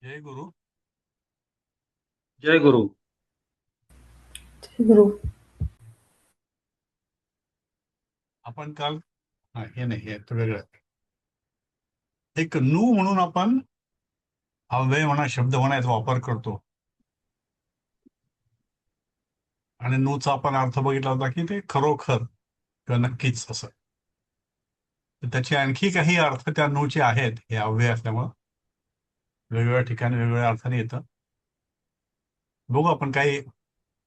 जय गुरु. जय गुरु. गुरु. आपण काल हे नाही, हे तर वेगळं. एक नू म्हणून आपण अव्यय म्हणा, शब्द म्हणा याचा वापर करतो. आणि नूचा आपण अर्थ बघितला होता की ते खरोखर किंवा नक्कीच असं. तर त्याचे आणखी काही अर्थ त्या नूचे आहेत, हे अव्यय असल्यामुळं वेगवेगळ्या ठिकाणी वेगवेगळ्या अर्थाने येतं. बघू आपण काही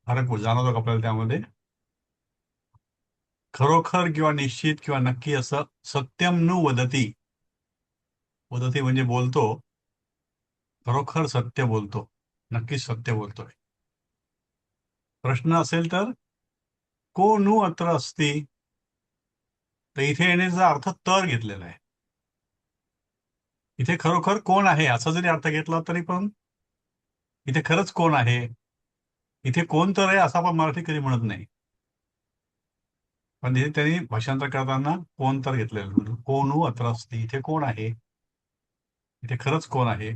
फरक जाणवतो का आपल्याला त्यामध्ये. खरोखर किंवा निश्चित किंवा नक्की असं सत्यम नु वदती. वदती म्हणजे बोलतो, खरोखर सत्य बोलतो, नक्कीच सत्य बोलतोय. प्रश्न असेल तर को नु अत्र अस्ति, तर इथे येण्याचा अर्थ तर घेतलेला आहे. इथे खरोखर कोण आहे असा जरी अर्थ घेतला तरी पण इथे खरंच कोण आहे, इथे कोण तर आहे असं आपण मराठी कधी म्हणत नाही. पण इथे त्यांनी भाषांतर करताना कोण तर घेतलेलं, म्हणजे कोणू अत्र अस्ति, इथे कोण आहे, इथे खरंच कोण आहे.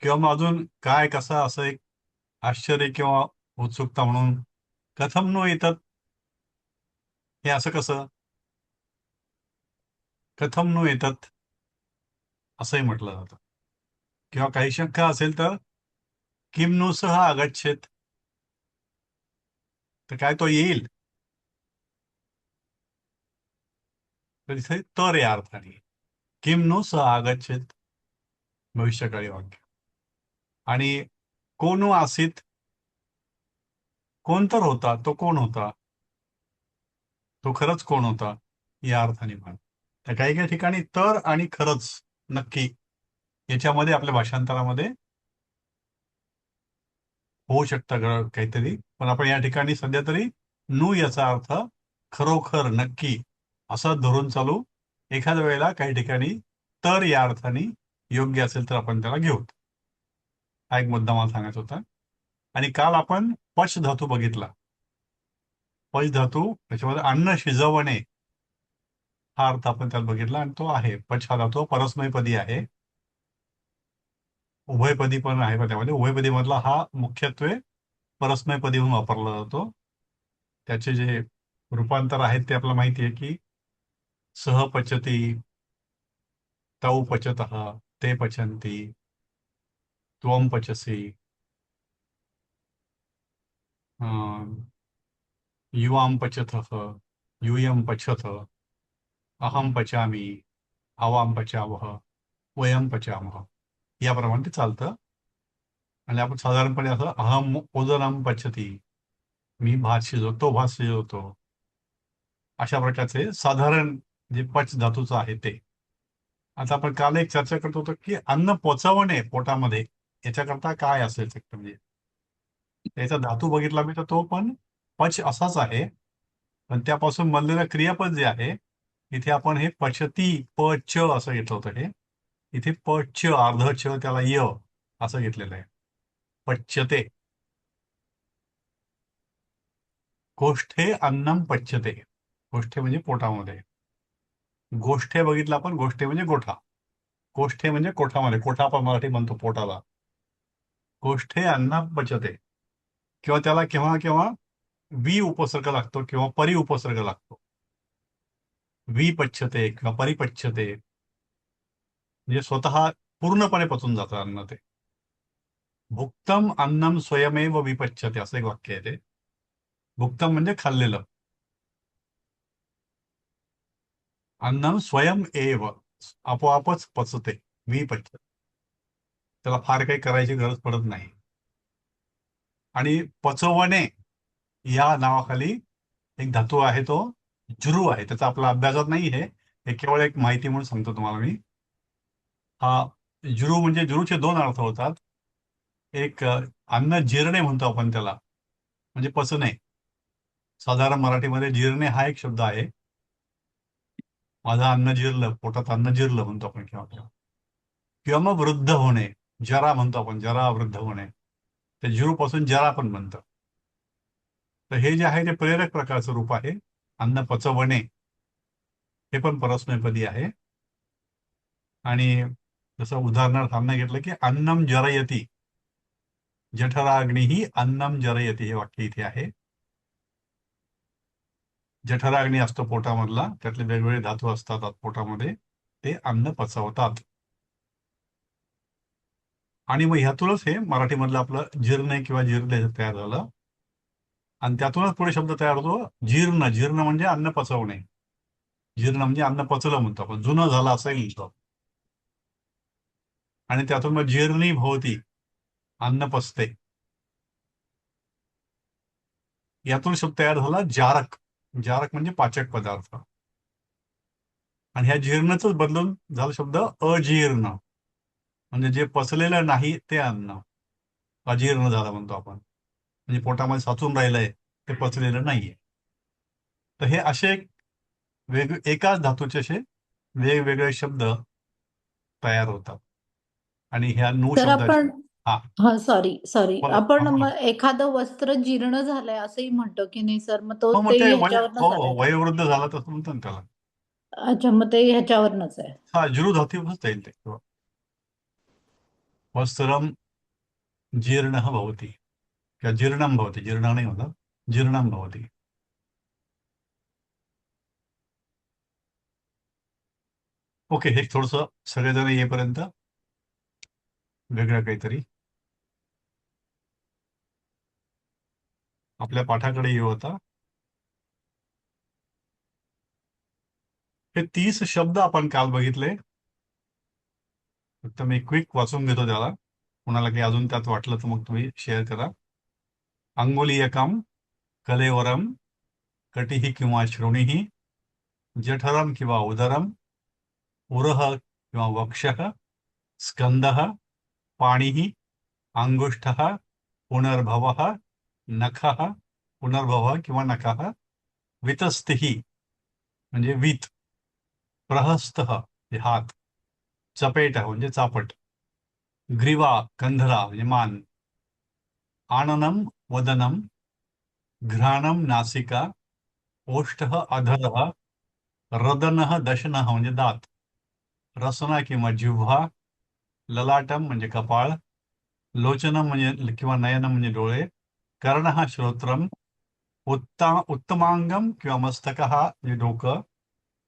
किंवा मग अजून काय कसं असं एक आश्चर्य किंवा उत्सुकता म्हणून कथम नो येतात, हे असं कसं, कथम नो येतात असंही म्हटलं जातं. किंवा काही शंका असेल तर किम नु सह आगच्छेत, तर काय तो येईल, तर इथे तर या अर्थाने किम नु सह आगच्छेत, भविष्यकाळी वाक्य. आणि कोण आसीत, कोण तर होता, तो कोण होता, तो खरंच कोण होता, या अर्थाने पण. तर काही काही ठिकाणी तर आणि खरंच नक्की याच्यामध्ये आपल्या भाषांतरामध्ये होऊ शकतं काहीतरी. पण आपण या ठिकाणी सध्या तरी नू याचा अर्थ खरोखर नक्की असा धरून चालू. एखाद्या वेळेला काही ठिकाणी तर या अर्थाने योग्य असेल तर आपण त्याला घेऊ. हा एक मुद्दा मला सांगायचा होता. आणि काल आपण पच धातू बघितला. पच धातू त्याच्यामध्ये अन्न शिजवणे हा अर्थ आपण त्यात बघितला, आणि तो आहे पच हा धातू परस्मैपदी आहे. उभयपदी पण आहे, पण त्यामध्ये उभयपदी मधला हा मुख्यत्वे परस्मैपदी म्हणून वापरला जातो. त्याचे जे रूपांतर आहेत ते आपल्याला माहिती आहे की सह पचती, तौ पचतः, ते पचन्ति, त्वं पचसि, अं, युवां पचतः, यूयं पचथ, अहं पचामि, आवां पचावः, वयं पचामः, याप्रमाणे ते चालतं. आणि आपण साधारणपणे असं अहम ओदनम पचती, मी भात शिजवतो, तो भात शिजवतो, अशा प्रकारचे साधारण जे पच धातूचं आहे ते. आता आपण काल एक चर्चा करत होतो की अन्न पोचवणे पोटामध्ये याच्याकरता काय असेल शकतं, म्हणजे त्याचा धातू बघितला मी तर तो पण पच असाच आहे. पण त्यापासून बनलेलं क्रियापद जे आहे, इथे आपण हे पचती प च असं घेतलं होतं. हे इथे प च अर्ध च त्याला य असं घेतलेलं आहे. पच्यते, गोष्ठे अन्नम पच्यते. गोष्ठे म्हणजे पोटामध्ये. गोष्ठे बघितलं आपण, गोष्ठे म्हणजे गोठा. गोष्ठे म्हणजे कोठामध्ये, कोठा आपण मराठी म्हणतो पोटाला. गोष्ठे अन्नम पचते, किंवा त्याला केव्हा केव्हा वि उपसर्ग लागतो किंवा परि उपसर्ग लागतो. विपच्यते किंवा परिपच्यते, म्हणजे स्वतः पूर्णपणे पचून जातं अन्न ते. भुक्तम अन्नम स्वयमेव विपच्यते असं एक वाक्य आहे ते. भुक्तम म्हणजे खाल्लेलं, अन्नम स्वयं एव आपोआपच पचते, विपच्यते, त्याला फार काही करायची गरज पडत नाही. आणि पचवणे या नावाखाली एक धातू आहे, तो जुरू आहे. त्याचा आपला अभ्यासात नाही आहे, हे केवळ एक माहिती म्हणून सांगतो तुम्हाला मी. हा जुरू म्हणजे जुरूचे दोन अर्थ होतात. एक अन्न जिरणे म्हणतो आपण त्याला, म्हणजे पचणे. साधारण मराठीमध्ये जिरणे हा एक शब्द आहे. माझं अन्न जिरलं, पोटात अन्न जिरलं म्हणतो आपण केव्हा केव्हा. किंवा मग वृद्ध होणे, जरा म्हणतो आपण, जरा वृद्ध होणे, ते जिरू पासून जरा पण म्हणतं. तर हे जे आहे ते प्रेरक प्रकारचं रूप आहे. अन्न पचवणे हे पण परस्मैपदी आहे. आणि जसं उदाहरणार्थ आम्ही घेतलं की अन्नम जरयती, जठराग्नी अन्नम जरयती, हे वाक्य इथे आहे. जठराग्नी असतो पोटामधला, त्यातले वेगवेगळे धातू असतात पोटामध्ये, ते अन्न पचवतात. आणि मग ह्यातूनच हे मराठीमधलं आपलं जीर्ण किंवा जीर्ण तयार झालं. आणि त्यातूनच पुढे शब्द तयार होतो जीर्ण. जीर्ण म्हणजे अन्न पचवणे. जीर्ण म्हणजे अन्न पचलं म्हणतो आपण, जुनं झालं असंही म्हणतो. आणि त्यातून मग जीर्णी भवती, अन्न पचते. यातून शब्द तयार झाला जारक. जारक म्हणजे पाचक पदार्थ. आणि ह्या जीर्णच बदलून झाला शब्द अजीर्ण, म्हणजे जे पचलेलं नाही ते अन्न अजीर्ण झालं म्हणतो आपण. म्हणजे पोटामध्ये साचून राहिलंय, ते पचलेलं नाहीये. तर हे असे एकाच धातूचे असे वेगवेगळे शब्द तयार होतात. आणि ह्या नऊ तर शब्दाचे. आपण हा, हा सॉरी सॉरी बोला. आपण बोला. मग एखादं वस्त्र जीर्ण झालंय असंही म्हणतो की नाही सर, मग तो हो, मग ते ते ह्याच्यावरनच आलंय का? वयोवृद्ध झाला तसं म्हणतात ना त्याला. अच्छा, मग ते ह्याच्यावरनच आहे. हा, जरूर धातूच जाईल ते. वस्त्रम जीर्ण भवती किंवा जीर्णम भवती. जीर्ण नाही होता, जीर्णम भवती. ओके, हे थोडस सगळेजण येईपर्यंत वेगळं काहीतरी आपल्या पाठाकडे येऊ आता. हे 30 शब्द आपण काल बघितले. फक्त मी क्विक वाचून घेतो त्याला. कुणाला काही अजून त्यात वाटलं तर मग तुम्ही शेअर करा. अंगुलीयकम, कलेवरम, कटिही किंवा श्रोणीही, जठरम किंवा उदरम, उरह किंवा वक्षः, स्कंदः, पाणिः, अंगुष्ठः, पुनर्भवः, नखः, पुनर्भवः किंवा नखः, वितस्तिः म्हणजे वीत, प्रहस्तः म्हणजे हात, चपेटः म्हणजे चापट, ग्रीवा कंधरा म्हणजे मान, आननम वदनम, घ्राणम नासिका, ओष्ठः अधरः, रदनः दशनः म्हणजे दात, रसना किंवा जिव्हा, ललाटम म्हणजे कपाळ, लोचनम म्हणजे किंवा नयनम म्हणजे डोळे, कर्णः श्रोत्रम, उत्तमांगम किंवा मस्तकः म्हणजे डोकं,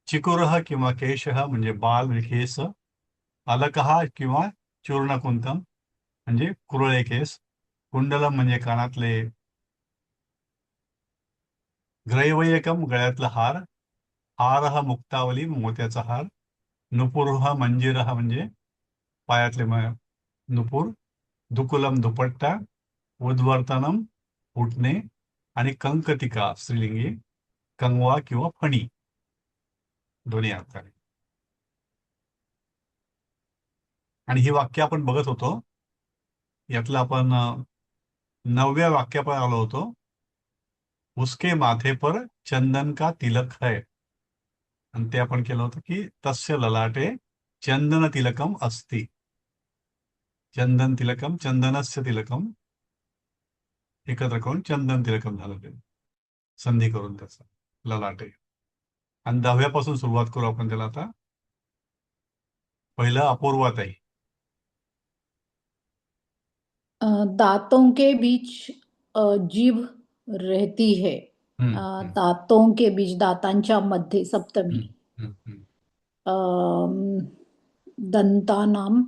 चिकुरः किंवा केशः म्हणजे बाल म्हणजे केस, अलकः किंवा चूर्णकुंतम म्हणजे कुरळे केस, कुंडलम म्हणजे कानातले, ग्रैवयकम गळ्यातला हार, हारः मुक्तावली मोत्याचा हार, नुपुरः मंजिरः म्हणजे पायातले नुपुर, दुकुलम दुपट्टा, उद्वर्तनम उठणे, आणि कंकतिका स्त्रीलिंगी, कंगवा किंवा फणी दोन्ही अर्थाने. आणि ही वाक्य आपण बघत होतो. यातलं आपण 9व्या वाक्यापर्यंत आलो होतो. उसके माथे पर चंदन का तिलक है. आणि ते आपण केलं होतं की तस्य ललाटे चंदन तिलकम अस्ति. चंदन तिलकम, चंदनस्य तिलकम एकत्र करून चंदन तिलकम झालं ते, संधी करून त्याचं ललाटे. आणि 10व्यापासून सुरुवात करू आपण त्याला आता. पहिलं अपूर्वाताई. दांतों के बीच जीभ रहती है. हम्म, हम्म, दांतों के बीच, दातांच्या मध्ये सप्तमी. हम्म, हम्म, हम्म, अं, दंतानाम.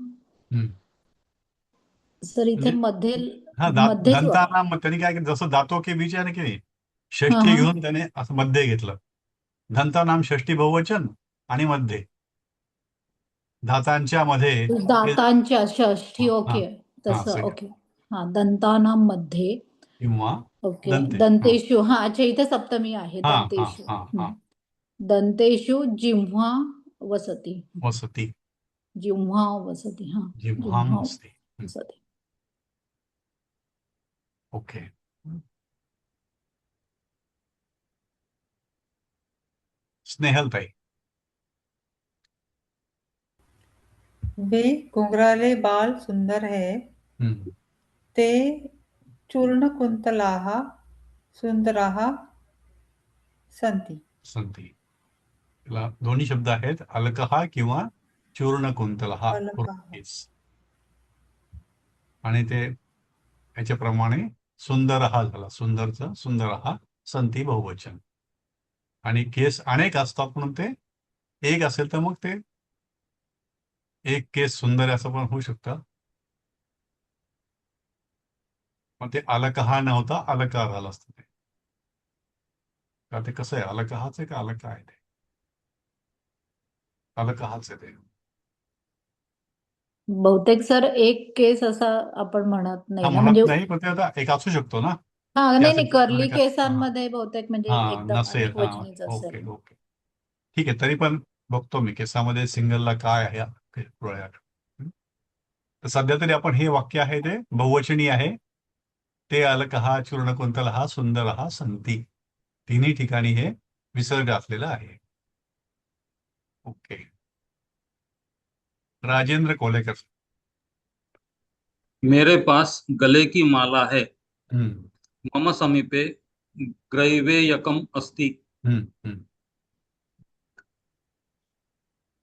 हम्म. सर इथे म्हणजे मध्ये हा, मध्येच दंताना, मग त्यांनी काय केलं, जसं दातो के बीच आहे ना की नाही, हा षष्ठी हा घेऊन त्याने असं मध्ये घेतलं. दंतानाम षष्ठी बहुवचन आणि मध्ये धातांच्या मध्ये दातांच्या षष्ठी. हा, ओके, हा, तसं. सगळं ओके. हा, दंतानाम मध्ये. किंवा ओके. दंते. हा, दंतेषु. हा, अच्छा, इथे सप्तमी आहे. हा, हा, दंतेषु. हा, हा. दंतेषु जिह्वा वसति. वसती, जिह्वा वसति. हा, जिव्हाम जिह्वा असते. वसति. ओके. स्नेहलताई. वे घुंघराले बाल सुंदर है, हम्म. ते चूर्णकुन्तलाः सुंदराः सन्ति. संती. त्याला दोन्ही शब्द आहेत, अलकहा किंवा चूर्ण कुंतल हा अलकाः केस. आणि ते याच्याप्रमाणे सुंदर हा झाला. सुंदरचा सुंदर हा संती बहुवचन. आणि केस अनेक असतात म्हणून ते एक असेल तर मग ते एक केस सुंदर आहे असं पण होऊ शकतं. पण ते अलकहा नव्हता, अलका झालं असतं ते. का ते कसं आहे, अलकहाच आहे का अलका आहे ते? अलकहाच आहे ते. बहुतेक सर एक केस असा आपण म्हणत हा नाही ना, म्हणजे म्हणत नाही, पण ते आता एक असू शकतो ना, हा की नाही असं नाही, कर्ली अलका. हा केसांमध्ये बहुतेक म्हणजे हा एकदम नसेल. अनेक हा वचनीच असेल. Okay okay. ठीक आहे, तरी पण बघतो मी केसामध्ये सिंगलला काय आहे डोळ्यात. तर सध्या तरी आपण हे वाक्य आहे ते बहुवचनी आहे. ते अलकहा चूर्ण कुंतल हा सुंदर हा संती. तिन्ही ठिकाणी हे विसर्ग असलेला आहे. ओके. राजेंद्र कोलेकर. मेरे पास गले की माला है, हम्म मम समीपे ग्रैवेयकम अस्ति. हम्म हम्म.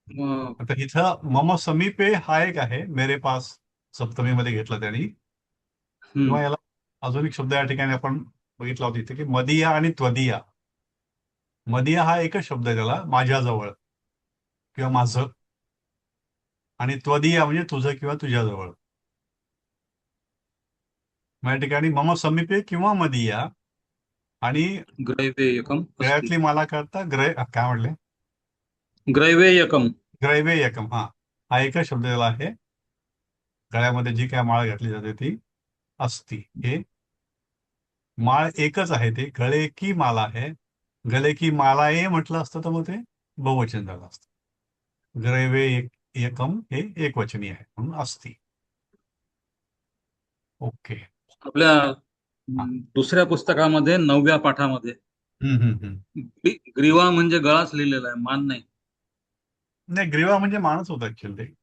अं, आता इथं मम समीपे हा एक आहे, मेरे पास सप्तमीमध्ये घेतला त्यांनी. हम्म, किंवा याला अजून एक शब्द या ठिकाणी आपण बघितला होता इथे, की मदिया आणि त्वदिया. मदिया हा एकच शब्द आहे त्याला, माझ्याजवळ किंवा माझं. आणि त्वदिया म्हणजे तुझं किंवा तुझ्याजवळ. मग या ठिकाणी मम समीपे किंवा मदिया. आणि ग्रैवेयकम अस्ति. गळ्यातली माला करता काय म्हणले, ग्रैवेयकम. ग्रैवेयकम. हा एकच शब्द त्याला आहे. गळ्यामध्ये जी काय माळ घातली जाते ती असती. हे माळ एकच आहे, ते गळे की माला आहे. गले की मालाए म्हटलं असतं तर मग ते बहुवचन झालं असतं. ग्रैवे एकम हे एकवचनी आहे म्हणून असती. ओके. आपल्या हा. दुसऱ्या पुस्तकामध्ये 9व्या पाठामध्ये हम्म. ग्रीवा म्हणजे गळाच लिहिलेला आहे, मान नाही. नाही, ग्रीवा म्हणजे माणूस होता ऍक्च्युअली ते.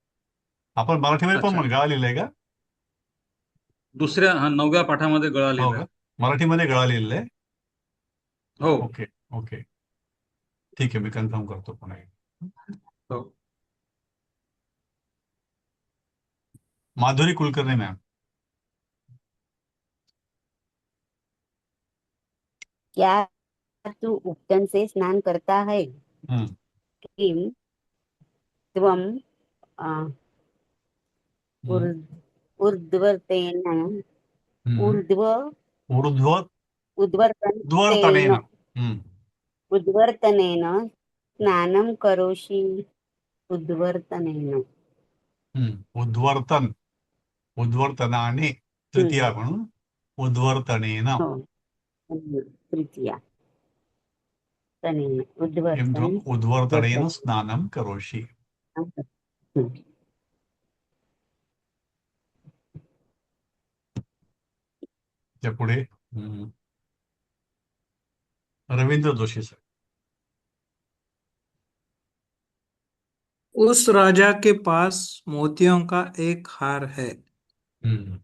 आपण मराठीमध्ये पण अच्छा, गळा लिहिलंय का? दुसऱ्या 9व्या पाठामध्ये गळा हो लिहिलाय. का? मराठीमध्ये गळा लिहिलेला आहे. हो ओके ओके. ठीक आहे, मी कन्फर्म करतो पुन्हा एकदा. हो. माधुरी कुलकर्णी मॅम. क्या तू उपटन से स्नान करता है? हम्म किम त्वम अ, हम्म ऊर्ध्वतेन हम्म. ऊर्ध्व ऊर्ध्व उद्वर्तनेन उद्वर्तनेन. हम्म उद्वर्तनेन स्नानं करोषि. उद्वर्तनेन. उद्वर्तन. उद्वर्तनाने तृतीया म्हणून उद्वर्तनेन. हो. तृतीया तनेन किं त्वम् उद्वर्तन. उद्वर्तनेन स्नानं करोषि. त्या पुढे रवींद्र जोशी सर. उस राजा के पास मोतियों का एक हार है. हम्म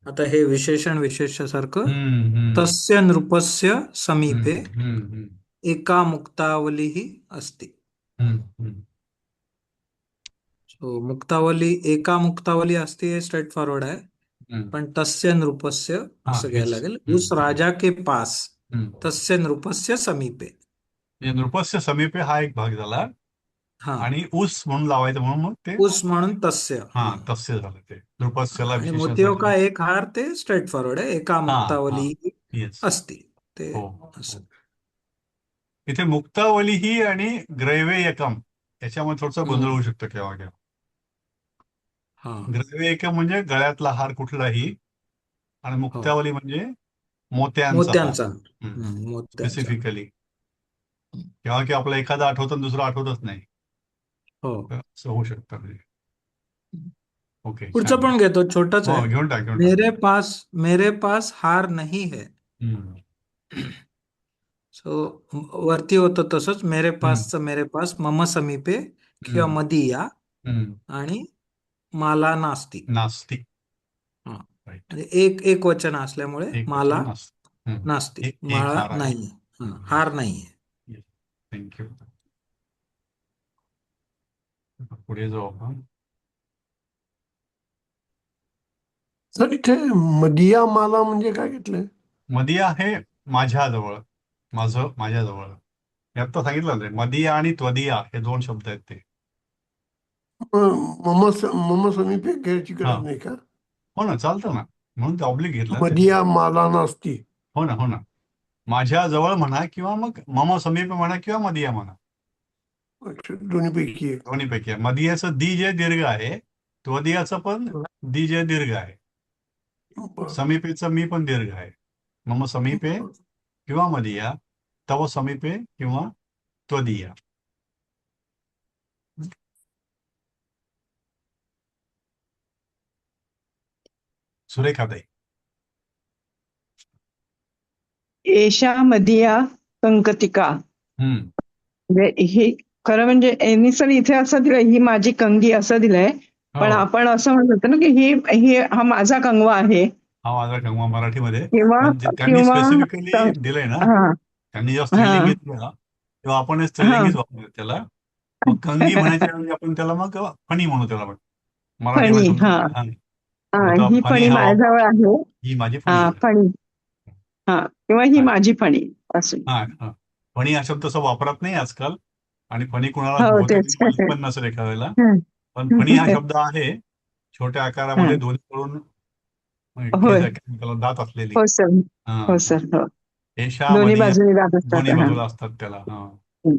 आता हे विशेषण विशेष्यासारखं. हम्म हम्म तस्य नृपस्य समीपे हम्म हम्म एका मुक्तावली अस्ति. हम्म सो मुक्तावली, एका मुक्तावली असते हे स्ट्रेट फॉरवर्ड आहे. हम्म. पण तस्य नृपस्य हा असं घ्यायला हेच. लागेल. उस राजा के पास तस्य नृपस्य समीपे. म्हणजे नृपस्य समीपे हा एक भाग झाला. हा, आणि ऊस म्हणून लावायचं म्हणून मग ते उस म्हणून तस्य. हा तस्य झालं ते. नृपस्यला आणि विशेषण मोतियों का सांगितलं. एक हार ते स्ट्रेट फॉरवर्ड आहे. एका हा हा मुक्तावली येस. असती ते हो असं. हो. इथे मुक्तावली ही आणि ग्रैवेयकम याच्यामध्ये थोडसा गोंधळ होऊ शकतो केव्हा केव्हा. हा, ग्रैवेयकम म्हणजे गळ्यातला हार कुठलाही, आणि हो, मुक्तावली म्हणजे मोत्यांचा हार. मोत्यांचा. मोत्यांचा. स्पेसिफिकली केव्हा की आपला एखादा आठवतं आणि दुसरं आठवतच नाही, हो. तर असं होऊ शकतं म्हणजे. ओके पुढचं छान. पण घेतो, छोटच हो आहे. घेऊन टाक घेऊन टाक. मेरे पास हार नहीं है. हम्म, सो वरती होतं तसंच, मेरे हम्म, पासचं मेरे पास, मम समीपे किंवा हम्म, मदीया, हम्म. आणि माला नास्ती. नास्तिक. हा, राईट. म्हणजे एक एक वचन असल्यामुळे एक माला वचन नास्तिक. नास्ती, एक माळा हार आहे. नाही. हा, हार नाहीये. थँक्यू. पुढे जाऊ आपण. सर इथे मदिया माला म्हणजे काय घेतलंय? मदिया हे माझ्याजवळ, माझ्याजवळ. मी आत्ता सांगितलं ना, मदिया आणि त्वदिया हे 2 शब्द आहेत ते. मम समीपे घ्यायची हा. गरज नाही का? हो ना, चालतं ना. म्हणून ते ऑब्लिक घेतलं ना. मदिया माला नास्ती. हो ना, हो ना. माझ्याजवळ म्हणा किंवा मग मम समीप म्हणा किंवा मदिया म्हणा. अच्छा, दोन्हीपैकी एक. दोन्हीपैकी आहे. मदियाचं दी जे दीर्घ आहे, त्वदियाचं पण दी जे दीर्घ आहे. बरं. समीपेचं मी पण दीर्घ आहे. मम समीपे किंवा मदिया, तव समीपे किंवा त्वदिया. सुरेखाताई. एषा मदिया कंकतिका. हम्म. म्हणजे ही खरं म्हणजे यांनी सर इथे असं दिलंय, ही माझी कंगी असं दिलंय. पण हो, आपण असं म्हणत होतो ना की ही ही हा माझा कंगवा आहे हा माझा कंगवा मराठीमध्ये. किंवा पण त्यांनी किंवा स्पेसिफिकली दिलंय ना, हा त्यांनी जेव्हा हा स्त्रीलिंग घेतलं तेव्हा आपण हा स्त्रीलिंगीच वापरतो त्याला. मग कंगी म्हणायच्या ऐवजी आपण त्याला मग फणी म्हणू त्याला. मराठीमध्ये फणी. समजा हा हा. हा मग तो ही फणी फणी हा माझ्याजवळ आहे. ही माझी हा फणी आहे. फणी. हा किंवा ही हा, माझी फणी असं. हा. फणी हा शब्द तसा वापरत नाही आजकाल. आणि फणी कुणाला हो बहुतेक तेच. माहित पण नसेल एखाद्याला. हं. पण फणी हा शब्द आहे छोट्या आकारामध्ये हं. दोन्हीकडून होय. त्याला दात असलेली. हो सर. हा हो हा. सर. हो. एषा दोन्ही मदिया बाजूने जात असतात. दोन्ही हा. बाजूला असतात त्याला. हा. हं.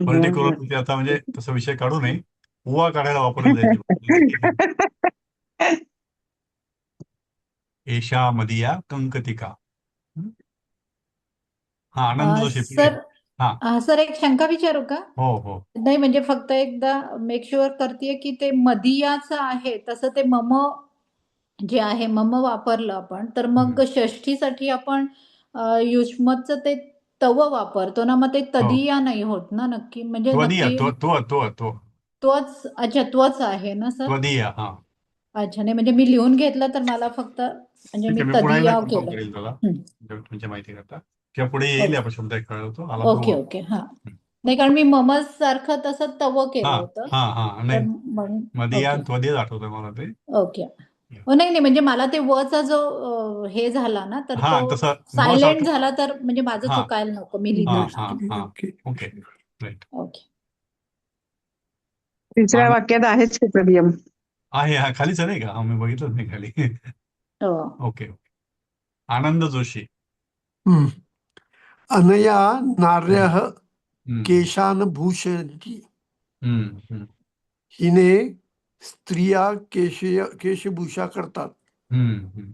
पर्टिक्युलर बरं. म्हणजे आता म्हणजे तसा विषय काढू नये. उवा काढायला वापरत जायची. एषा मदिया कंकतिका. हा, आनंद जोशी पुढे. सर हा. सर एक शंका विचारू का? हो हो. नाही म्हणजे फक्त एकदा मेक शुअर करतेय की ते मदियाचं आहे तसं ते मम जे आहे मम वापरलं आपण तर मग षष्ठीसाठी आपण युष्मतचं ते तव वापरतो ना, मग ते हो. तदिया नाही होत ना नक्की, म्हणजे त्वदीय नक्की तो तोच. अच्छा, तोच आहे ना सर? त्वदीय. हा. अच्छा, नाही म्हणजे मी लिहून घेतलं तर मला फक्त म्हणजे ठीक मी आहे, मी पुन्हा एकदा तदिया कन्फर्म केलं. करेल त्याला हं. तुमच्या माहिती करता किंवा पुढे येईल आपण शब्द एक कळवतो आला ओके तो. ओके. हा, नाही कारण मी ममज सारखं तसं तव केलं हा होतं हा हा. तर नाही, म्हणून. मदिया ओके आणि त्वदीय आठवतंय मला ते. ओके. नाही नाही म्हणजे मला ते वचा जो हे झाला ना तर हा, तो तसं म सायलेंट सारखं. झाला तर म्हणजे माझं हा चुकायला नको मी हा लिहिताना. हा. Okay right. ओके. तिसऱ्या वाक्यात आहेच ते प्रबियम. आहे, हा खालीच आहे नाही का? हा, मी बघितलंच नाही खाली. हो. ओके. आनंद जोशी. हम्म. अनया नार्यः हम्म, केशान भूषयन्ति. हम्म, हम्म, हिने स्त्रिया केशभूषा करतात. हम्म.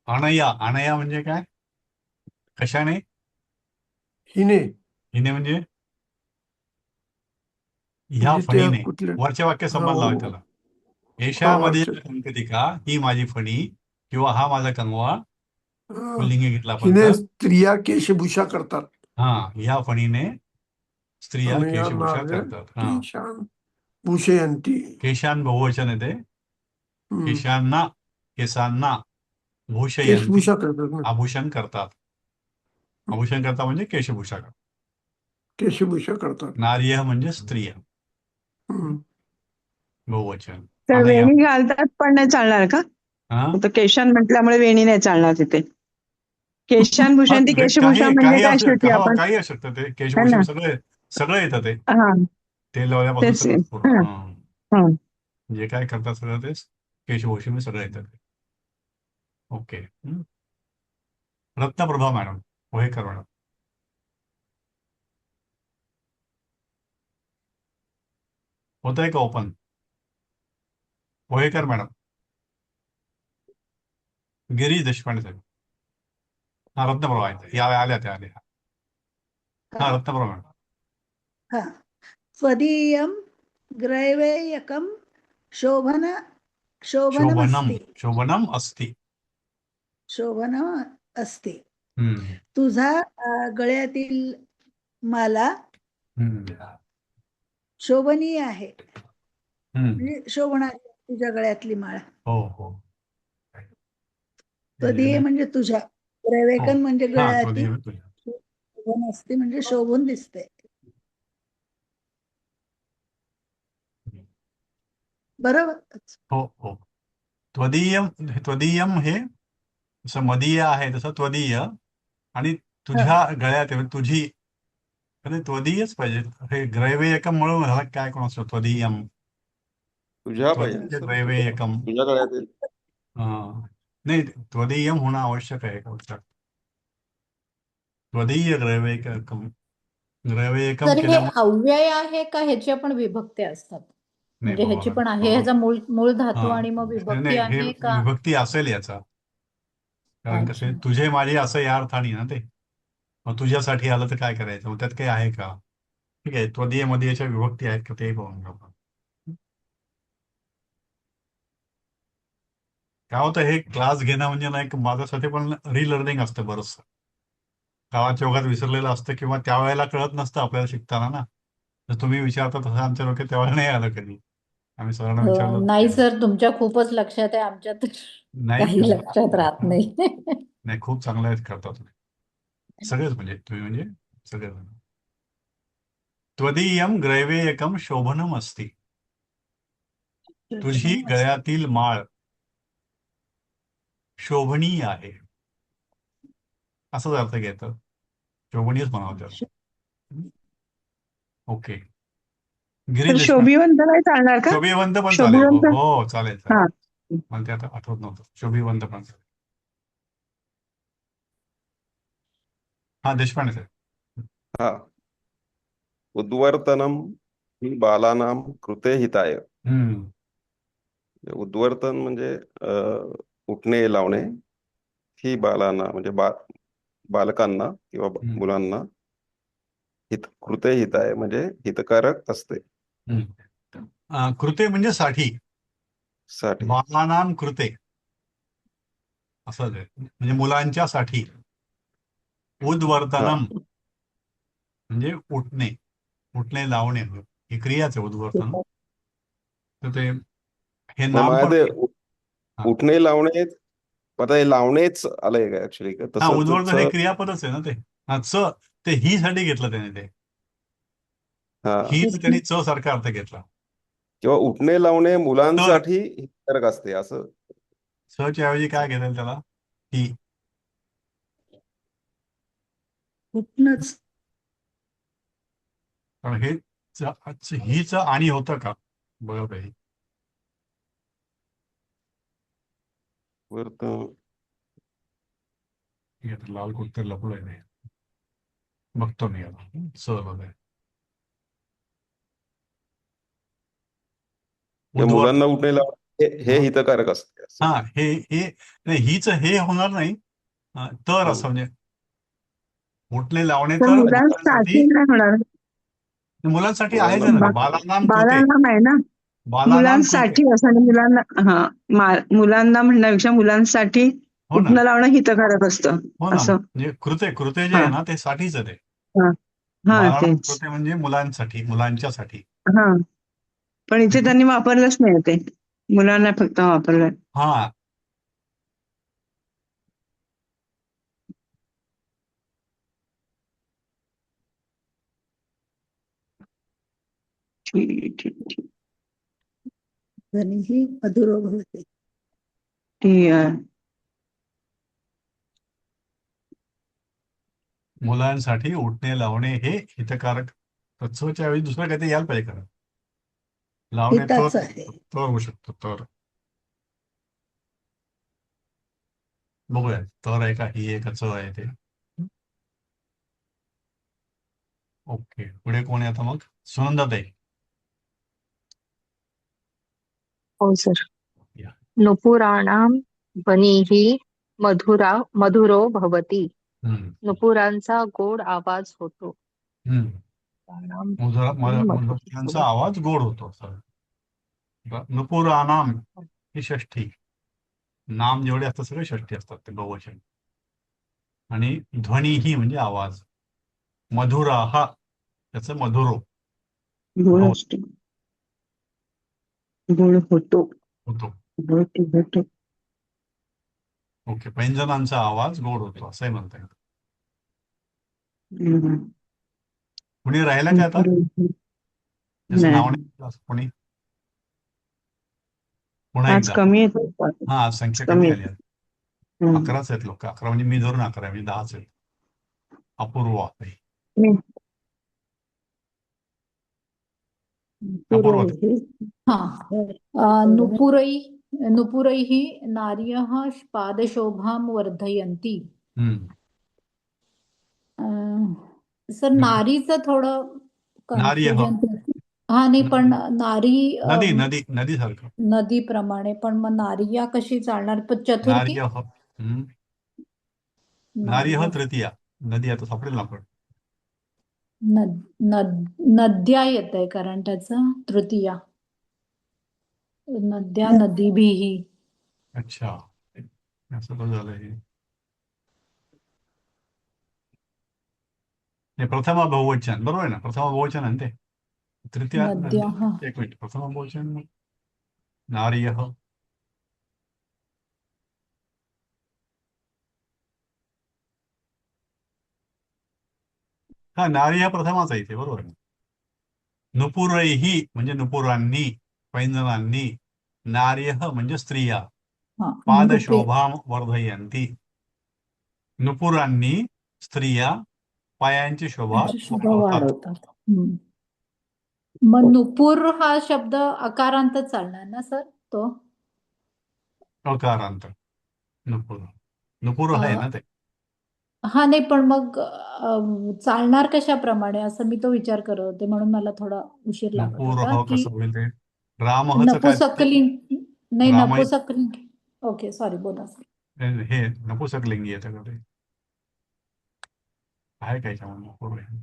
अनया म्हणजे काय? कशाने? हिने हिने म्हणजे ह्या म्हणजे त्या फणीने. कुठल्या वरच्या वाक्य संबंध लावाय त्याला. हा एशामध्ये वरच्या कंकतिका ही माझी फणी किंवा हा माझा कंगवा. हा. पुल्लिंगी घेतला आपण हिने तर. स्त्रिया केशभूषा करतात. हा, ह्या फणीने स्त्रिया अनया केशभूषा नार्य करतात. हा. केशान भूषयन्ति. केशान बहुवचन येते. केशांना भूषयंती केशभूषा करतात ना. आभूषण करतात. आभूषण करतात म्हणजे केशभूषा करतात. केशभूषा करतात. नार्य म्हणजे स्त्रिया हम्म. बहुवचन. तर अनया. वेणी घालतात पण नाही चालणार का? हा तर केशान म्हटल्यामुळे वेणी नाही चालणार तिथे. केशान हा, भूषण ती केशभूषा काही म्हणजे काही काय असू शेवटी शकतं. आपण. काही असू शकतं ते है केशभूषण ना? सगळं येतं ते. हा तेल लावल्यापासून तेच. सगळं पूर्ण. हा हा. हा. जे काय करतात सगळं तेच केशभूषण सगळं येतं ते. Okay. Ratnaprabha madam, Pohekar madam. होत आहे का ओपन? पोहेकर मॅडम. गिरीश देशपांडे साहेब. हा, रत्नप्रभा आहेत. आल्या त्या आल्या. हा, रत्नप्रभा मॅडम. हा. स्वदीयं ग्रैवेयकं शोभनमस्ति. शोभनम अस्ति. शोभनम अस्ति. हम्म, तुझा गळ्यातील माला हम्म, शोभनीय आहे, हम्म. म्हणजे शोभणारी तुझ्या गळ्यातली माळ. हो हो. त्वदीय म्हणजे तुझ्या, हो. ग्रैवेकन म्हणजे हा, गळ्यातील, तो तुझ्या. शोभन असते म्हणजे शोभून दिसते. बरोबर. हो हो. त्वदीयम हे जसं मदीय आहे तसं त्वदीय, आणि हं. तुझ्या गळ्यात आहे, म्हणजे तुझी, म्हणजे त्वदीयच पाहिजे. हे ग्रैवेयकम म्हणून झाला काय, कोण असतो त्वदीयम, तुझ्या पाहिजे त्वदीय सर, ग्रैवेयकम. तुझ्या गळ्यात येईल. नाही, त्वदीयम होणं आवश्यक आहे का लक्षात. त्वदीय ग्रैवेयकम, ग्रैवेयकम तर हे केल्यामुळे. अव्यय आहे का ह्याच्या पण विभक्ती असतात? नाही म्हणजे ह्याची पण आहे, बाबा, ह्याचा मूळ धातू हा, आणि मग विभक्ती नाही, हे आहे का? विभक्ती असेल याचा, कारण अच्छा. कसे तुझे माझे असं या अर्थाने ना ते. मग तुझ्यासाठी आलं तर काय करायचं, मग त्यात काही आहे का. ठीक आहे, त्वदीय मध्ये याच्या विभक्ती आहेत का ते पाहून घेऊ आपण. काय होतं, हे क्लास घेणं म्हणजे ना एक माझ्यासाठी पण रिलर्निंग असतं बरंचसं. गावाच्या ओघात विसरलेलं असतं, किंवा त्यावेळेला कळत नसतं आपल्याला शिकताना ना. तर तुम्ही विचारता तसं आमच्या डोक्यात त्यावेळेला नाही आलं कधी. आम्ही सरांना विचारलं नाही सर, तुमच्या खूपच लक्षात आहे, आमच्या तर नाही काही लक्षात राहत नाही. नाही, खूप चांगलं करता तुम्ही सगळेच, म्हणजे तुम्ही म्हणजे सगळे. त्वदीयम ग्रैवेयकम शोभनम असती, तुझी गळ्यातील माळ शोभनीय आहे, असंच अर्थ घेतं. शोभनीयच म्हणावं त्याला. ओके. गिरीश तर देशपांडे. शोभिवंत नाही चालणार का? शोभिवंत पण चालेल, हो शोभिवंत. हो, चालेल हा. चालेल. मला ते आता आठवत नव्हतं, शोभिवंत पण चालेल. हा, देशपांडे साहेब. हा. उद्वर्तनम ही बालानां कृते हिताय. हम्म. उद्वर्तन म्हणजे उठणे लावणे, ही बालांना म्हणजे बालकांना किंवा हम्म. मुलांना, कृते हिताय म्हणजे हितकारक असते. कृते म्हणजे साठी, साठी. बालानां कृते असं आहे, म्हणजे मुलांच्या साठी. हा. उद्वर्तनम म्हणजे उठणे, उठणे लावणे, ही क्रियाच आहे उद्वर्तन. तर ते हे नाही, नाम माझ्या पण. ते हा, उठणे लावणे, आता हे लावणेच आलंय का ऍक्च्युली, का हा, तसंच. उद्वर्तन हे क्रियापदच आहे ना ते. हा, ते ही साठी घेतलं त्याने, ते हा. ही त्यांनी च सारखा अर्थ घेतला. किंवा उठणे लावणे तर मुलांसाठी हितकारक असते असं. च च्या ऐवजी काय घेता येईल त्याला, ही. कुठनच कारण हे हीच आणि होतं का, बघा पाहिजे. वर्तन. ठीक आहे, लाल कुठतर लपलोय नाही, बघतो मी आता. च बघाय किंवा मुलांना उठणे लावणे हे हा, हितकारक असते असं. हा, हे नाही, हीच हे होणार नाही. तर असं म्हणजे उठणे लावणे तर तर मुलांसाठी मुलांसाठी. नाही होणार. मुलांसाठी आहेच मुलांना आहे ना, बालानाम कृते. बालांना आहे ना. बालानाम कृते. मुलांसाठी असं आणि मुलांना, हा, मुलांना म्हणण्यापेक्षा मुलांसाठी हो ना, उठणं लावणं हितकारक असतं हो ना, असं. म्हणजे कृते जे हा आहे ना, ते साठीच आहे ते. हा हा बालानाम तेच. कृते म्हणजे मुलांसाठी, मुलांच्यासाठी. हा, पण इथे त्यांनी वापरलंच नाही ते, मुलांना फक्त वापरलं. हा, ठीक ठीक. ध्वनिः मधुरो भवति. ठीक आहे. मुलांसाठी उठणे लावणे हे हितकारक. तर च च्या ऐवजी दुसरं काहीतरी यायला पाहिजे खरं. लावणे तर हिताच आहे. तर होऊ शकतो, तर बघूया, तर आहे का, ही आहे का, च आहे ते. ओके, पुढे कोण आहे आता मग, सुनंदाताई. हो सर. या. नुपुराणां ध्वनिः मधुरो भवति. हम्म. नुपुरांचा गोड आवाज होतो. हम्म. मधुर त्यांचा आवाज गोड होतो. नुपुरानाम ही षष्ठी. नाम जेवढे असतात सगळे षष्ठी असतात, ते बहुवचन. आणि ध्वनी ही म्हणजे आवाज. मधुराहा त्याचं मधुरो गोड भव असतो, गोड होतो, होतो. गोड होतो. ओके, पैंजणांचा आवाज गोड होतो असंही म्हणता येतं. कुणी राहिलं का आता, त्याचं नाव नाही. नाही असं कोणी. पुन्हा आज एकदा कमी येतो. हा आज संख्या कमी कमी आली येतो. आहे. 11च आहेत लोक. 11 म्हणजे मी धरून 11 म्हणजे 10च आहेत. अपूर्व आहे. अपूर्व हा नुपुरैः नार्यः पादशोभां वर्धयन्ति. सर नारीचं थोडं नार्यः. कन्फ्युजन. हा नाही पण नारी नदी सारखं. नदीप्रमाणे पण मग नारिया कशी चालणार? पण चतुर्थी नार्यः. नार्यः तृतीया. नदी आता सापडेल ना आपण. नद्या येत आहे कारण त्याचं तृतीया. नद्या नदीभिः. अच्छा असं कसं झालं हे. प्रथमा बहुवचन बरोबर आहे ना. प्रथमा बहुवचन आहे ना ते. तृतीया नद्याः. एक मिनिट. प्रथमा बहुवचन नार्यः. हा नार्यः प्रथमाच आहे इथे बरोबर आहे. नुपुरैः म्हणजे नुपुरांनी पैंजणांनी. नार्यः म्हणजे स्त्रिया. पादशोभां वर्धयन्ति. नुपुरांनी स्त्रिया पायांची शोभा वाढवतात. मग नुपूर हा शब्द अकारांत चालणार ना सर तो? अकारांत. नुपुर आहे ना ते. हा नाही पण मग चालणार कशाप्रमाणे असं मी तो विचार करत होते म्हणून मला थोडा उशीर लागत नुपुर होता की कसं होईल ते. रामहचं काय नपुसकलिंग नाही राम नपुसकलिंग. ओके सॉरी बोला सर. हे नपुसकलिंगी आहे त्याकडे. आहे काय नुपुर आहे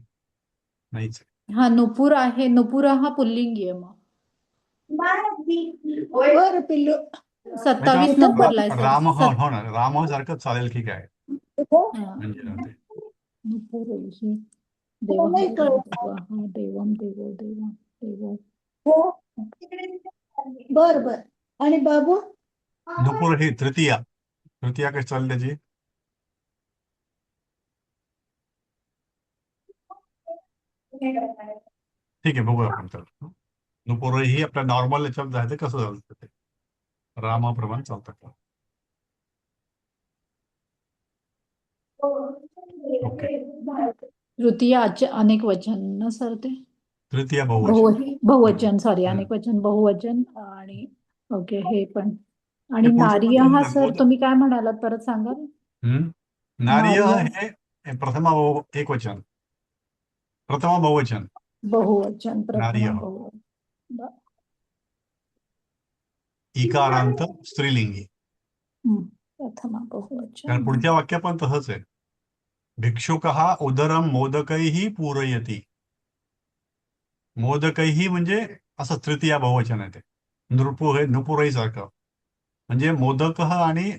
नाहीच. हा नुपूर आहे. नुपुर हा पुल्लिंगी आहे. मग बरं पिल्लू 27 नंबरला आहे राम सर. हो ना. राम सारखंच चालेल की काय म्हणजे ना ते. नुपुरैः देवं देवो देवो. बर आणि बाबू नुपुर ही तृतीया. तृतीया कशी चालेल त्याची. ठीक आहे बघूया आपण तर. नुपुर ही आपल्या नॉर्मल याच्यात जायचं कसं चालतं ते. रामाप्रमाणे चालतं का. ओके. तृतीयाचे अनेक वचन ना सर ते. तृतीया बहुवचन. बहुवचन सॉरी अनेक वचन बहुवचन आणि ओके हे पण. आणि हे पुढचं नारिया पण हा सुंदर. सर तुम्ही काय म्हणालात परत सांगाल? नार्य नार्य. हे प्रथमा एक वचन. प्रथमा बहुवचन. बहुवचन नार्य. प्रथम बहुवचन. इकारांत स्त्रीलिंगी. प्रथमा बहुवचन. कारण पुढच्या वाक्य पण तसंच आहे. भिक्षुकः उदरम मोदकैः पूरयति. मोदकैः म्हणजे असं तृतीया बहुवचन आहे ते. नुपुरही सारखं म्हणजे मोदक आणि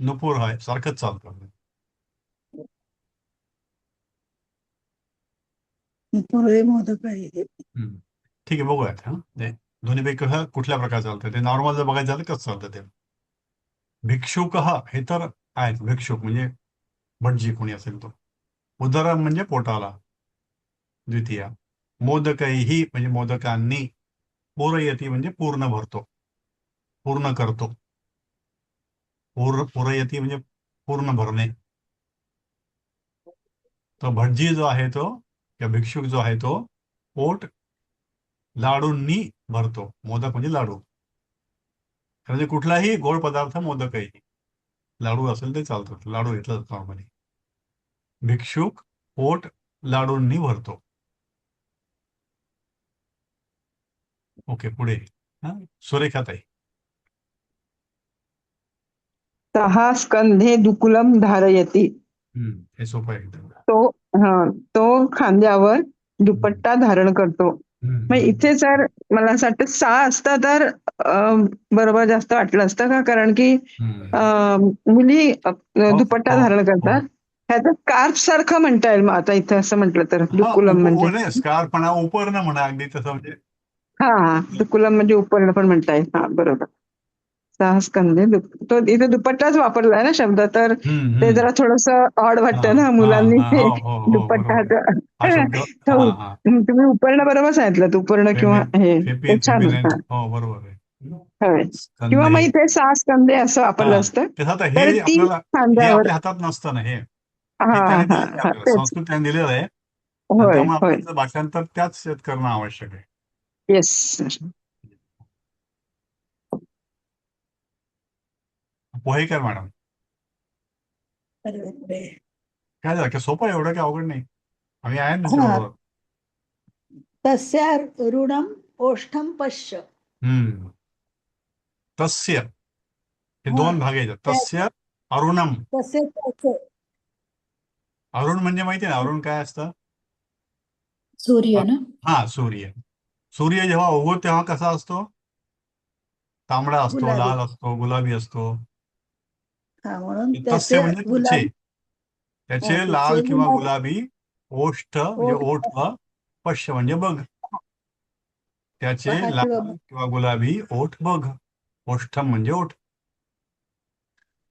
नुपुर सारखंच चालतं. मोदक आहे. ठीक आहे बघूयात. ते दोन्हीपैकी कुठल्या प्रकार चालतं ते. नॉर्मल जर बघायचं झालं कसं चालतं ते. भिक्षुकः हे तर आहेत. भिक्षुक म्हणजे भटजी कोणी असेल तो. उदरम म्हणजे पोटाला द्वितीया. मोदकैः म्हणजे मोदकांनी. पूरयती म्हणजे पूर्ण भरतो पूर्ण करतो. पूरयती म्हणजे पूर्ण भरणे. तो भटजी जो आहे तो किंवा भिक्षुक जो आहे तो पोट लाडूंनी भरतो. मोदक म्हणजे लाडू म्हणजे कुठलाही गोड पदार्थ मोदकही. लाडू असेल ते चालतं. लाडू घेतलं नॉर्मली. भिक्षुक पोट लाडूंनी भरतो. ओके पुढे सुरेखाताई. सहा स्कंधे दुकुलम धारयती. हे सोपं आहे एकदम. तो खांद्यावर दुपट्टा धारण करतो. मग इथे सर मला असं वाटतं 6 असतं तर बरोबर जास्त वाटलं असतं का. कारण की मुली दुपट्टा धारण करतात. ह्याचं स्कार्फ सारखं म्हणता येईल मग आता इथे असं म्हटलं तर. दुकुलम म्हणजे स्कार्फ म्हणा उपरण म्हणा अगदी तसं म्हणजे. हा दुकुलम म्हणजे उपरण पण म्हणता येईल. हा बरोबर. 6 स्कंधे. तो इथे दुपट्टाच वापरलाय ना शब्द तर ते जरा थोडस ऑड वाटतं ना मुलांनी दुपट्टा. तुम्ही उपर्ण बरोबर सांगितलं. उपर्ण किंवा हे छान. बरोबर आहे. होय. स्कंद किंवा मग हे इथे 6 स्कंदे असं वापरलं हा असतं. तेच आता तर हे 3 आपल्याला हे खांद्यावर. आपल्या हातात नसतं ना, हे हा त्याने हा दिलेलं आहे हा आपल्याला, तेच. संस्कृत त्याने दिलेलं आहे आणि होय त्यामुळे होय. आपण त्याचं भाषांतर त्याच यात करणं आवश्यक आहे. Yes sir. पोहेकर मॅडम, अरे बापरे. काय झालं की सोपं आहे, एवढं काय अवघड नाही. आम्ही आहे ना हा. बरोबर. तस्या ऋणम ओष्ठम पश्य. तस्य हे हा. 2 भाग आहेत. तस्य अरुणम. तसे त्याचे अरुण म्हणजे माहिती आहे ना, अरुण काय असतं? सूर्य ना. हा, सूर्य. सूर्य जेव्हा उगवतो तेव्हा कसा असतो? तांबडा असतो, गुलाबी. लाल असतो, गुलाबी असतो. हा म्हणून तस्य त्याचे म्हणजे त्याचे गुलाबी. त्याचे हा, लाल त्याचे किंवा गुलाबी गुलाबी ओष्ठ म्हणजे ओठ ओठ व पश्य म्हणजे बघ. त्याचे पहा किंवा लाल किंवा गुलाबी ओठ बघ. ओष्ठम म्हणजे ओठ.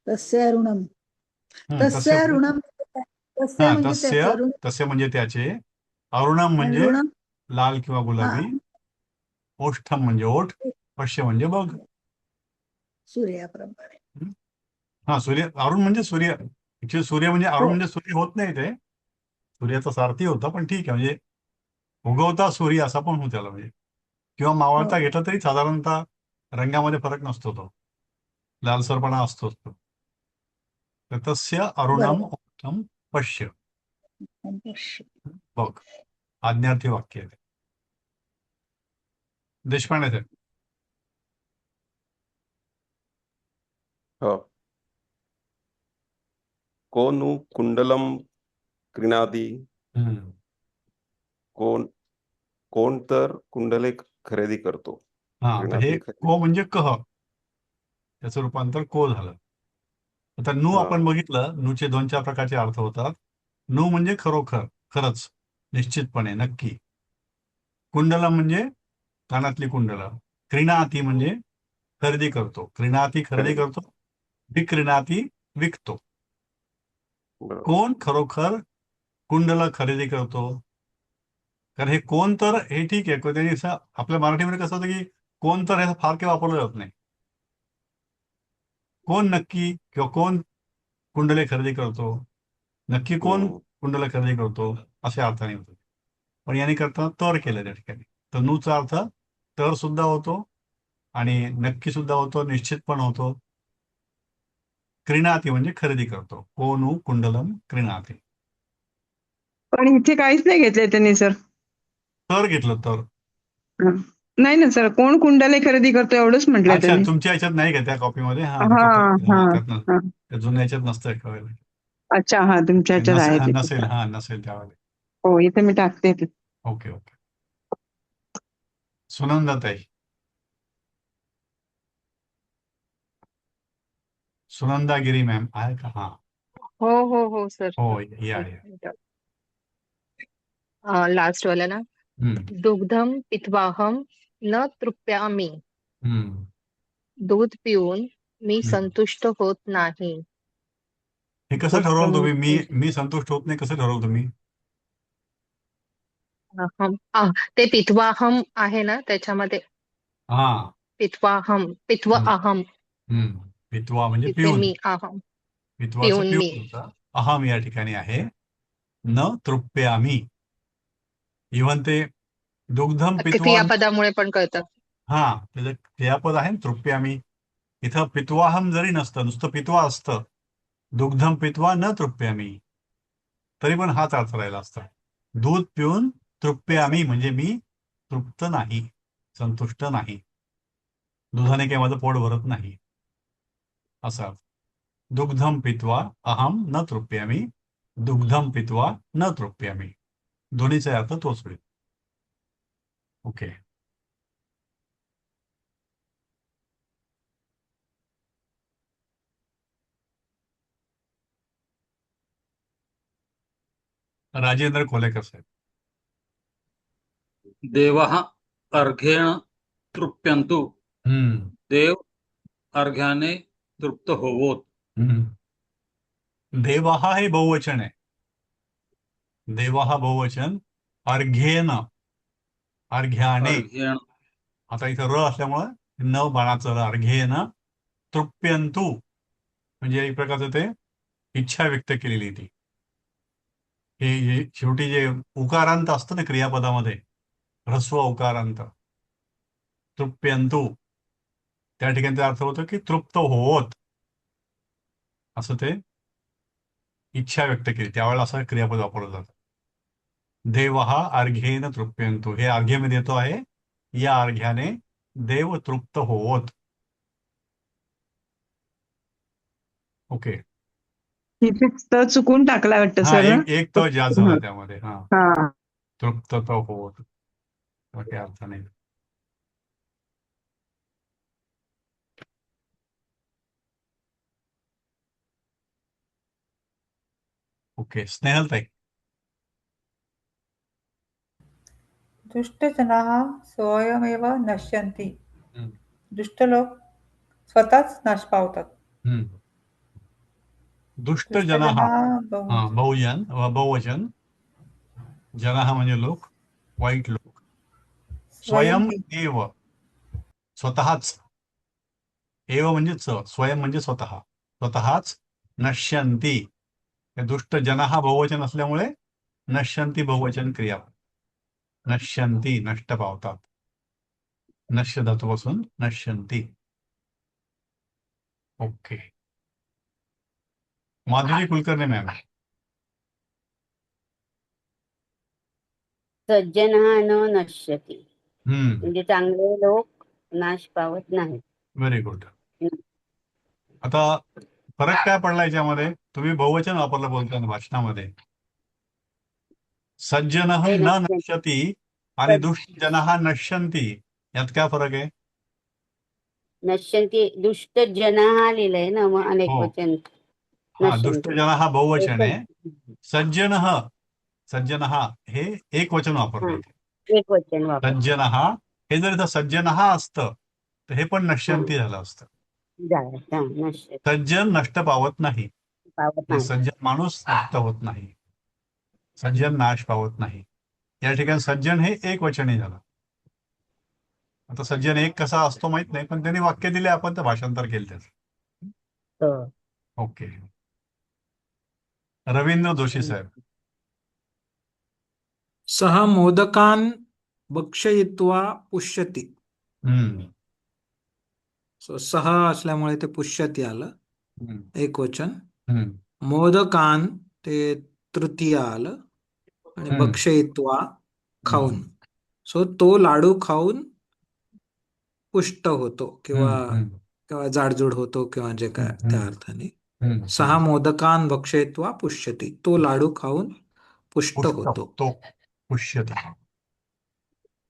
तस्य ऋणम. तस्य तस्य म्हणजे ऋणम. तस्य हा म्हणजे तस्य त्याचं ऋण तस्य म्हणजे त्याचे. अरुणम आणि म्हणजे ऋणम. लाल किंवा हा, गुलाबी. ओष्ठम म्हणजे ओठ. पश्य म्हणजे बघ. सूर्याप्रमाणे. हा, सूर्य. अरुण म्हणजे सूर्य. ऍक्च्युली सूर्य म्हणजे अरुण हो म्हणजे सूर्य होत नाही ते. सूर्याचा सारथी होता, पण ठीक आहे. म्हणजे उगवता सूर्य असा पण होऊ त्याला, म्हणजे किंवा हो मावळता घेतला तरी साधारणतः रंगामध्ये फरक नसतो, तो लालसरपणा असतोच तो. तर तस्य अरुणम बरोबर. ओष्ठम पश्य. पश्य. बघ, आज्ञार्थी वाक्य आहे ते. देशपांडे साहेब. हो. को नु कुंडलम क्रीणाति. हम्म. कोण तर कुंडले खरेदी करतो. हा, तर हे क्रीणाति खरेदी. को म्हणजे कह, त्याचं रूपांतर को झालं. आता नु हा. आपण बघितलं, नूचे 2-4 प्रकारचे अर्थ होतात. नु म्हणजे खरोखर, खरंच, निश्चितपणे, नक्की. कुंडलम म्हणजे कानातली कुंडलं. क्रीणाती म्हणजे खरेदी करतो. क्रीणाती खरेदी खरेदी. करतो. विक्रीणाती विकतो. बरोबर. कोण खरोखर कुंडलं खरेदी करतो? कारण हे कोण तर हे ठीक आहे, त्यांनी असं आपल्या मराठीमध्ये कसं होतं की कोण तर हे फार काही वापरलं जात नाही. कोण नक्की किंवा कोण कुंडले खरेदी करतो, नक्की कोण हम्म. कुंडलं खरेदी करतो, अशा अर्थाने होतं. पण याने करताना तर केलं त्या ठिकाणी. तर नूचा अर्थ तर सुद्धा होतो आणि नक्की सुद्धा होतो, निश्चित पण होतो. क्रीणाती म्हणजे खरेदी करतो. को नु कुंडलम क्रीणाती. पण इथे काहीच नाही घेतलंय त्यांनी सर. तर घेतलं तर. हं. नाही ना सर, कोण कुंडले खरेदी करतो एवढंच म्हटलंय अच्छा, त्यांनी. तुमच्या ह्याच्यात नाही का त्या कॉपीमध्ये? हा, हा हा त्यात हा. त्या जुन्या ह्याच्यात नसतं कळलं. अच्छा, हा तुमच्या ह्याच्यात आहे ते. नसेल, हा नसेल त्यावेळेला. हो, इथे मी टाकते ते. Okay okay. सुनंदाताई. सुनंदागिरी मॅम आहे का? हा, हो हो हो सर. हो, या एक या. मिनिट. लास्ट वाला ना. हम्म, दुग्धम पित्वाहम न तृप्यामी. हम्म, दूध पिऊन मी हम्म. संतुष्ट होत नाही. हे कसं ठरवलं तुम्ही? मी संतुष्ट होत नाही, कसं ठरवलं तुम्ही? ते पित्वाहम आहे ना त्याच्यामध्ये. हा. पित्वाहम, पित्व हम्म, अहम. हम्म. पित्वा म्हणजे तिथे पिऊन. मी अहम. पित्वाचं पिऊन मी. पिऊन होतं. अहम या ठिकाणी आहे. न तृप्यामी. इव्हन ते दुग्धम ते पित्वा. क्रियापदामुळे पण कळतं. हा, त्याचं क्रियापद आहे ना, तृप्यामी. इथं पित्वाहम जरी नसतं, नुसतं पित्वा असतं, दुग्धम पित्वा न तृप्यामी, तरी पण हाच अर्थ राहिला असता. दूध पिऊन तृप्यामी म्हणजे मी तृप्त नाही, संतुष्ट नाही, दुधाने काही माझं पोट भरत नाही, असा अर्थ. दुग्धम पित्वा अहम न तृप्यामी, दुग्धम पित्वा न तृप्यामी, दोन्हीचा अर्थ तोच होईल. ओके. राजेंद्र कोलेकर साहेब. देवः अर्घ्येण तृप्यन्तु. हम्म, देव अर्घ्याने तृप्त होवोत. हम्म. देवाहा हे बहुवचन आहे. देवाहा बहुवचन. अर्घ्येन, अर्घ्याने. अर्घ्येण. आता इथं र असल्यामुळं न बाणाचं अर्घेन तृप्यंतु म्हणजे एक प्रकारचं ते इच्छा व्यक्त केलेली ती. हे शेवटी जे उकारांत असतं ना क्रियापदामध्ये, ह्रस्व उकारांत, तृप्यंतु, त्या ठिकाणी त्याचा अर्थ होतो की तृप्त होवोत, असं ते इच्छा व्यक्त केली, त्यावेळेला असं क्रियापद वापरलं जातं. देवः अर्घ्येन तृप्यंतु, हे अर्घ्यामध्ये येतो आहे, या अर्घ्याने देव तृप्त होवोत. ओके. तिथे त चुकून टाकला वाटतं हा, सर ना? एक तो जास्त झाला त्यामध्ये. हा, हा. तृप्त तो होवोत, काही अर्थ नाही. ओके, स्नेहलताई. दुष्टजनाः स्वयमेव नश्यन्ति. हम्म. दुष्ट लोक स्वतःच नाश पावतात. हम्म. दुष्ट दुष्ट जनाः, जना हा, बहुजन व बहुवचन, जनाः म्हणजे लोक, वाईट लोक. स्वयं एव, स्वतःच, एव म्हणजे स्वयं म्हणजे स्वतः, स्वतःच नश्यंती. हे दुष्ट जनाः बहुवचन असल्यामुळे नश्यंती बहुवचन क्रिया. नश्यंती, नष्ट पावतात. नश्य धातूपासून नश्यंती. ओके. माधुरी कुलकर्णी मॅम. सज्जनः न नश्यति, हम्म, म्हणजे चांगले लोक नाश पावत नाहीत. Very good. आता फरक काय पडला याच्यामध्ये? तुम्ही बहुवचन वापरलं बोलताना भाषणामध्ये. सज्जनः ते न नश्यन्ति. नश्यती आणि दुष्ट जनः नश्यन्ती, यात काय फरक आहे? नश्यन्ति दुष्ट जनाः लिहिलंय ना, मग अनेक हो. वचन हा, दुष्ट नश्यन्ति. जनः बहुवचन आहे. एकच. सज्जनः, सज्जनः हे एक वचन वापरलं हा, इथे. एक वचन वापर. सज्जनः, हे जर इथं सज्जनः असतं तर हे पण नश्यंती झालं असतं. नश्यति, सज्जन नष्ट पावत नाही, पावत म्हणजे नाही. सज्जन माणूस नष्ट होत नाही, सज्जन नाश पावत नाही. या ठिकाणी सज्जन हे एक वचनी झालं. आता सज्जन एक कसा असतो माहित नाही, पण त्यांनी वाक्य दिले, आपण तर भाषांतर केलं त्याचं. हो. ओके. रवींद्र जोशी साहेब. सः मोदकान् भक्षयित्वा पुष्यति. हम्म. सः असल्यामुळे ते पुष्यति आलं, हम्म. एक वचन. हम्म. मोदकान ते तृतीय आलं, आणि हम्म. भक्षयित्वा खाऊन. सो तो लाडू खाऊन पुष्ट होतो, किंवा किंवा जाडजूड होतो, किंवा जे काय त्या अर्थाने. सहा मोदकान भक्षयित्वा पुष्यति, तो लाडू खाऊन पुष्ट होतो. पुष्यति,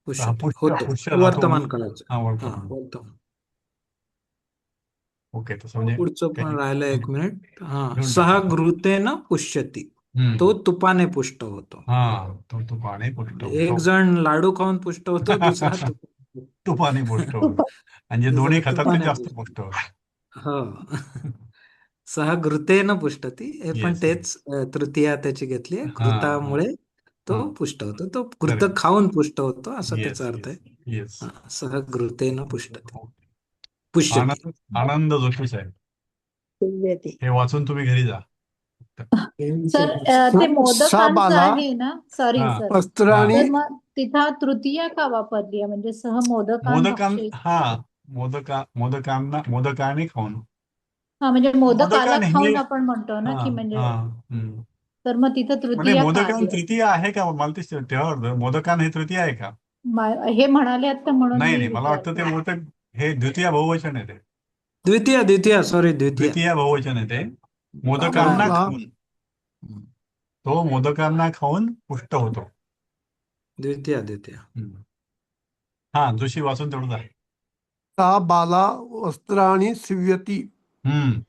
पुष्यति पुष्य, होतो, पुष्य धातू वर्तमान म्हणून. काळाचं. हा, हा, वर्तमान. वर्तमान. ओके, तसं म्हणजे पुढचं पण काही- राहिलं, एक मिनिट. हा, घेऊन सहा टाका. घृतेन पुष्यति, हम्म. तो तुपाने पुष्ट होतो. हा, तो तुपाने पुष्ट एक होतो. जण लाडू खाऊन पुष्ट होतो, दुसरा तुपाने पुष्ट होतो, म्हणजे दुसरा दोन्ही खातात ते तुपाने जास्त पुष्ट. पुष्ट होतं. हो. सहा घृतेन पुष्टती, हे पण Yes. तेच तृतीया त्याची घेतली. घृतामुळे तो हा. पुष्ट होतो, तो घृत Correct. खाऊन पुष्ट होतो, असा Yes, त्याचा अर्थ आहे. yes. हा, सह घृतेन पुष्टती, पुष्यती. आनंद जोशी साहेब, तुल्यते. हे वाचून तुम्ही घरी जा. सर ते मोदकांचं साबाला आहे ना, सॉरी हा. सर, वस्त्राणी तर मग तिथं तृतीया का वापरली आहे? म्हणजे सह मोदकान भक्षयित. मोदकाने खाऊन. हा, म्हणजे मोदकाला मोदकान खाऊन हे- आपण म्हणतो ना, हा, की म्हणजे हा, हम्म. तर मग तिथं म्हणजे तृतीया का मोदकान आली? तृतीय आहे का? मला ते तेव्हा मोदकान हे तृतीय आहे का? हे म्हणाले आता म्हणून नाही मी नाही, मला वाटतं ते विचारते. मोदक हे द्वितीय बहुवचन आहे, ते द्वितीय, सॉरी, द्वितीय. द्वितीय बहुवचन आहे ते. मोदकांना साबाला खाऊन, तो मोदकांना खाऊन पुष्ट होतो. द्वितीय. हा, जोशी वाचून तेवढंच आहे. सा बाला वस्त्राणी सिव्यती. हम्म.